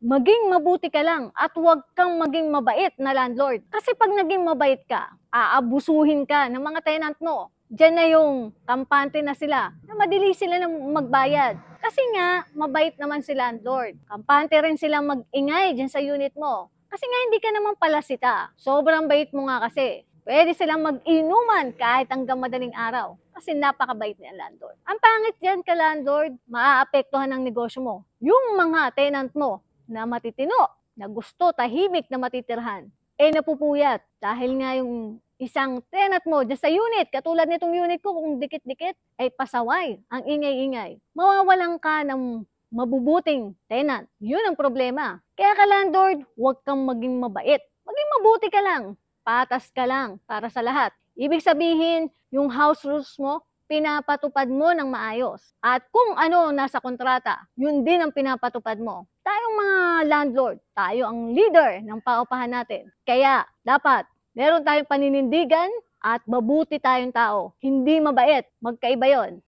maging mabuti ka lang at huwag kang maging mabait na landlord. Kasi pag naging mabait ka, aabusuhin ka ng mga tenant mo. Diyan na yung kampante na sila, na madali sila na magbayad. Kasi nga, mabait naman si landlord. Kampante rin sila mag-ingay dyan sa unit mo. Kasi nga, hindi ka naman palasita. Sobrang bait mo nga kasi. Pwede silang mag-inuman kahit hanggang madaling araw. Kasi napakabait niya landlord. Ang pangit dyan ka landlord, maaapektuhan ng negosyo mo. Yung mga tenant mo na matitino, na gusto tahimik na matitirhan, napupuyat. Dahil nga yung isang tenant mo dyan sa unit, katulad nitong unit ko, kung dikit-dikit, ay pasaway, ang ingay-ingay. Mawawalan ka ng mabubuting tenant. Yun ang problema. Kaya ka landlord, huwag kang maging mabait. Maging mabuti ka lang. Patas ka lang para sa lahat. Ibig sabihin, yung house rules mo, pinapatupad mo ng maayos. At kung ano nasa kontrata, yun din ang pinapatupad mo. Tayong mga landlord, tayo ang leader ng paupahan natin. Kaya dapat meron tayong paninindigan at mabuti tayong tao. Hindi mabait, magkaiba yon.